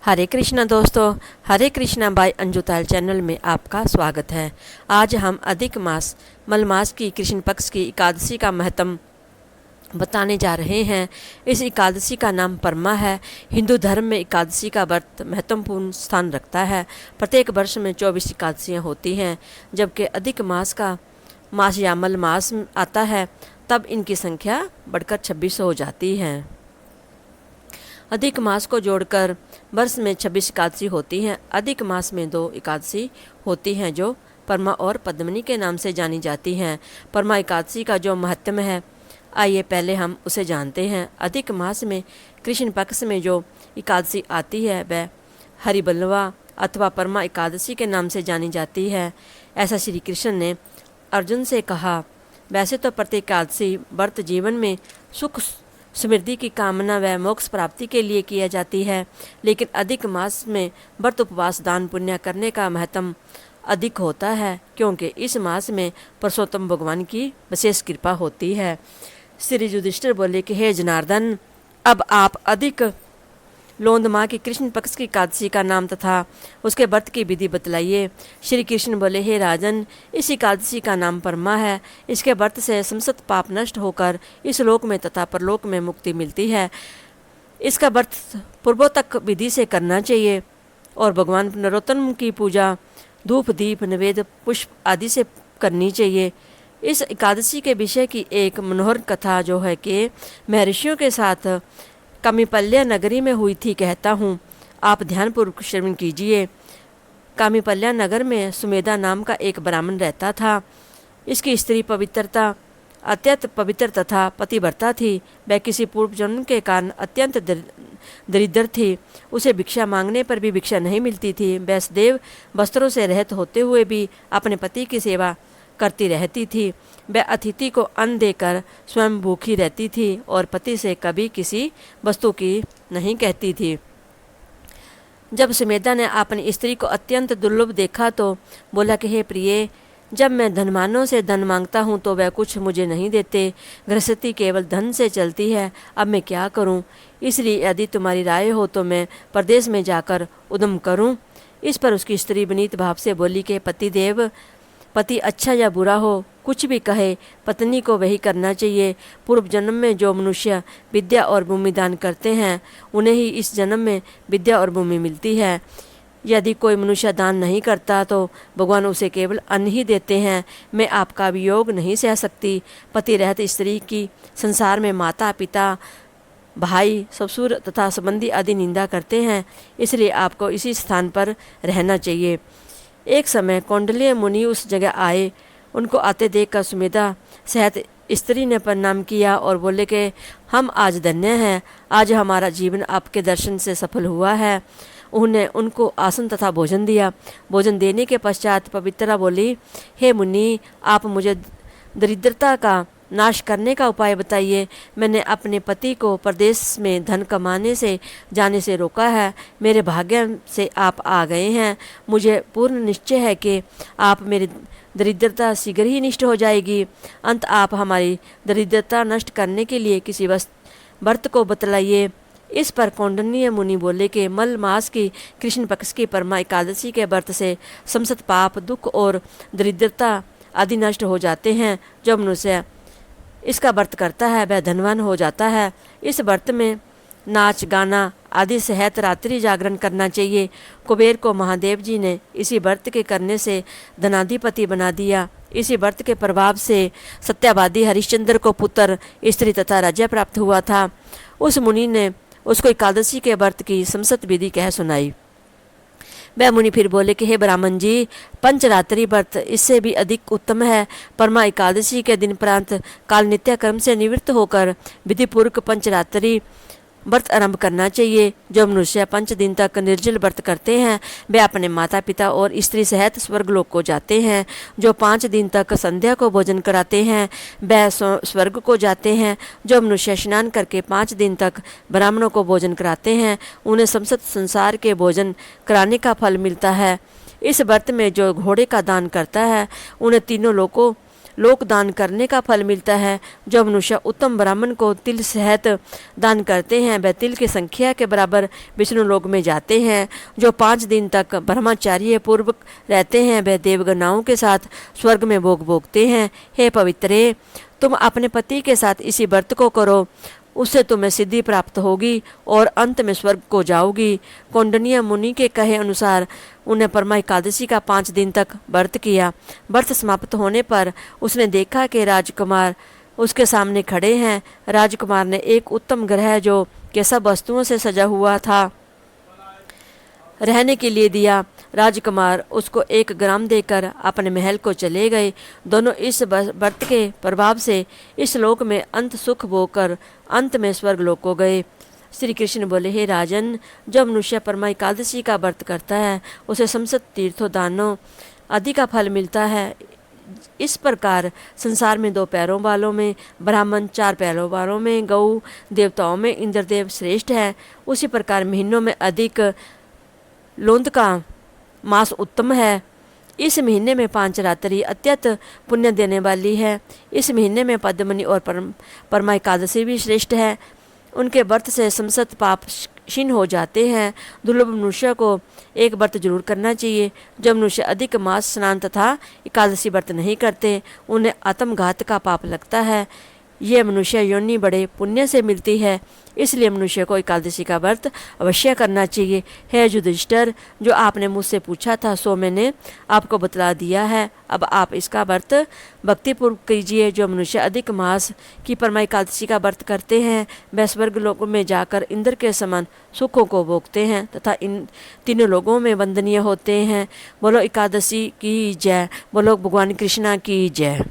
हरे कृष्णा दोस्तों, हरे Krishna bye अंजुताल channel में आपका स्वागत है। आज हम अधिक मास मलमास की कृष्ण पक्ष की एकादशी का महत्व बताने जा रहे हैं। इस एकादशी का नाम परमा है। हिंदू धर्म में एकादशी का व्रत महत्वपूर्ण स्थान रखता है। प्रत्येक वर्ष में 24 एकादशियाँ होती हैं। जबकि अधिक मास का मास या मल मास आता है तब इनकी संख्या बढ़कर 26 हो जाती है। अधिक मास को जोड़कर वर्ष में 26 एकादशी होती हैं। अधिक मास में 2 एकादशी होती हैं जो परमा और पद्मिनी के नाम से जानी जाती हैं। परमा एकादशी का जो महत्व है, आइए पहले हम उसे जानते हैं। अधिक मास में कृष्ण पक्ष में जो एकादशी आती है वह हरिबलवा अथवा परमा एकादशी के नाम से जानी जाती है। ऐसा श्री कृष्ण ने अर्जुन से कहा। वैसे तो प्रत्येक एकादशी व्रत जीवन में सुख समृद्धि की कामना व मोक्ष प्राप्ति के लिए किया जाती है, लेकिन अधिक मास में व्रत उपवास दान पुण्य करने का महत्व अधिक होता है, क्योंकि इस मास में पुरुषोत्तम भगवान की विशेष कृपा होती है। श्री युधिष्ठिर बोले कि हे जनार्दन, अब आप अधिक लोंद माह की कृष्ण पक्ष की एकादशी का नाम तथा उसके व्रत की विधि बतलाइए। श्री कृष्ण बोले, हे राजन, इस एकादशी का नाम परमा है। इसके व्रत से समस्त पाप नष्ट होकर इस लोक में तथा परलोक में मुक्ति मिलती है। इसका व्रत पूर्वोक्त विधि से करना चाहिए और भगवान नरोत्तम की पूजा धूप दीप नैवेद्य पुष्प आदि से करनी चाहिए। इस एकादशी के विषय की एक मनोहर कथा जो है कि महर्षियों के साथ कामीपल्य नगरी में हुई थी, कहता हूँ, आप ध्यानपूर्वक श्रवण कीजिए। कामीपल्य नगर में सुमेधा नाम का एक ब्राह्मण रहता था। इसकी स्त्री पवित्रता अत्यंत पवित्र तथा पतिव्रता थी। वह किसी पूर्व जन्म के कारण अत्यंत दरिद्र थी। उसे भिक्षा मांगने पर भी भिक्षा नहीं मिलती थी। वह सदैव वस्त्रों से रहित होते हुए भी अपने पति की सेवा करती रहती थी। वह अतिथि को अन्न देकर स्वयं भूखी रहती थी और पति से कभी किसी वस्तु की नहीं कहती थी। जब सुमेधा ने अपनी स्त्री को अत्यंत दुर्लभ देखा तो बोला कि हे प्रिय, जब मैं धनवानों से धन मांगता हूँ तो वह कुछ मुझे नहीं देते। गृहस्थी केवल धन से चलती है। अब मैं क्या करूँ? इसलिए यदि तुम्हारी राय हो तो मैं प्रदेश में जाकर उद्यम करूँ। इस पर उसकी स्त्री विनीत भाव से बोली कि पतिदेव, पति अच्छा या बुरा हो, कुछ भी कहे, पत्नी को वही करना चाहिए। पूर्व जन्म में जो मनुष्य विद्या और भूमि दान करते हैं उन्हें ही इस जन्म में विद्या और भूमि मिलती है। यदि कोई मनुष्य दान नहीं करता तो भगवान उसे केवल अन्न ही देते हैं। मैं आपका वियोग नहीं सह सकती। पति रहत स्त्री की संसार में माता पिता भाई ससुर तथा संबंधी आदि निंदा करते हैं, इसलिए आपको इसी स्थान पर रहना चाहिए। एक समय कौंडल्य मुनि उस जगह आए। उनको आते देखकर सुमेधा सहित स्त्री ने प्रणाम किया और बोले कि हम आज धन्य हैं। आज हमारा जीवन आपके दर्शन से सफल हुआ है। उन्होंने उनको आसन तथा भोजन दिया। भोजन देने के पश्चात पवित्रा बोली, हे मुनि, आप मुझे दरिद्रता का नाश करने का उपाय बताइए। मैंने अपने पति को प्रदेश में धन कमाने से जाने से रोका है। मेरे भाग्य से आप आ गए हैं। मुझे पूर्ण निश्चय है कि आप मेरी दरिद्रता शीघ्र ही नष्ट हो जाएगी। अंत आप हमारी दरिद्रता नष्ट करने के लिए किसी व्रत को बतलाइए। इस पर कौंडल्य मुनि बोले कि मल मास की कृष्ण पक्ष की परमा एकादशी के व्रत से समस्त पाप दुख और दरिद्रता आदि नष्ट हो जाते हैं। जो मनुष्य इसका व्रत करता है वह धनवान हो जाता है। इस व्रत में नाच गाना आदि सहित रात्रि जागरण करना चाहिए। कुबेर को महादेव जी ने इसी व्रत के करने से धनाधिपति बना दिया। इसी व्रत के प्रभाव से सत्यवादी हरिश्चंद्र को पुत्र स्त्री तथा राज्य प्राप्त हुआ था। उस मुनि ने उसको एकादशी के व्रत की समस्त विधि कह सुनाई। वह मुनि फिर बोले कि हे ब्राह्मण जी, पंचरात्रि व्रत इससे भी अधिक उत्तम है। परमा एकादशी के दिन प्रांत काल नित्य कर्म से निवृत्त होकर विधिपूर्वक पंचरात्रि व्रत आरंभ करना चाहिए। जो मनुष्य 5 दिन तक निर्जल व्रत करते हैं वे अपने माता पिता और स्त्री सहित स्वर्गलोक को जाते हैं। जो 5 दिन तक संध्या को भोजन कराते हैं वह स्वर्ग को जाते हैं। जो मनुष्य स्नान करके 5 दिन तक ब्राह्मणों को भोजन कराते हैं उन्हें समस्त संसार के भोजन कराने का फल मिलता है। इस व्रत में जो घोड़े का दान करता है उन्हें तीनों लोकों लोक दान करने का फल मिलता है। जो मनुष्य उत्तम ब्राह्मण को तिल सहित दान करते हैं वह तिल की संख्या के बराबर विष्णु लोक में जाते हैं। जो 5 दिन तक ब्रह्मचार्य पूर्वक रहते हैं वह देवगणाओं के साथ स्वर्ग में भोग भोगते हैं। हे पवित्रे, तुम अपने पति के साथ इसी व्रत को करो, उससे तुम्हें सिद्धि प्राप्त होगी और अंत में स्वर्ग को जाओगी। कौंडिन्य मुनि के कहे अनुसार उन्हें परमा एकादशी का 5 दिन तक व्रत किया। व्रत समाप्त होने पर उसने देखा कि राजकुमार उसके सामने खड़े हैं। राजकुमार ने एक उत्तम गृह जो कि सब वस्तुओं से सजा हुआ था रहने के लिए दिया। राजकुमार उसको 1 ग्राम देकर अपने महल को चले गए। दोनों इस व्रत के प्रभाव से इस लोक में अंत सुख भोग कर अंत में स्वर्ग लोक को गए। श्री कृष्ण बोले, हे राजन, जो मनुष्य परमा एकादशी का व्रत करता है उसे समस्त तीर्थों दानों आदि का फल मिलता है। इस प्रकार संसार में 2 पैरों वालों में ब्राह्मण, 4 पैरों वालों में गौ, देवताओं में इंद्रदेव श्रेष्ठ है। उसी प्रकार महीनों में अधिक लोंद का मास उत्तम है। इस महीने में 5 रात्रि अत्यंत पुण्य देने वाली है। इस महीने में पद्मनी और परमा एकादशी भी श्रेष्ठ है। उनके व्रत से समस्त पाप क्षीण हो जाते हैं। दुर्लभ मनुष्य को एक व्रत जरूर करना चाहिए। जब मनुष्य अधिक मास स्नान तथा एकादशी व्रत नहीं करते उन्हें आत्मघात का पाप लगता है। ये मनुष्य योनि बड़े पुण्य से मिलती है, इसलिए मनुष्य को एकादशी का व्रत अवश्य करना चाहिए। हे युधिष्ठिर, जो आपने मुझसे पूछा था सो मैंने आपको बतला दिया है। अब आप इसका व्रत भक्तिपूर्वक कीजिए। जो मनुष्य अधिक मास की परमा एकादशी का व्रत करते हैं वह स्वर्ग लोकों में जाकर इंद्र के समान सुखों को भोगते हैं तथा इन तीनों लोगों में वंदनीय होते हैं। बोलो एकादशी की जय, बोलो भगवान कृष्णा की जय।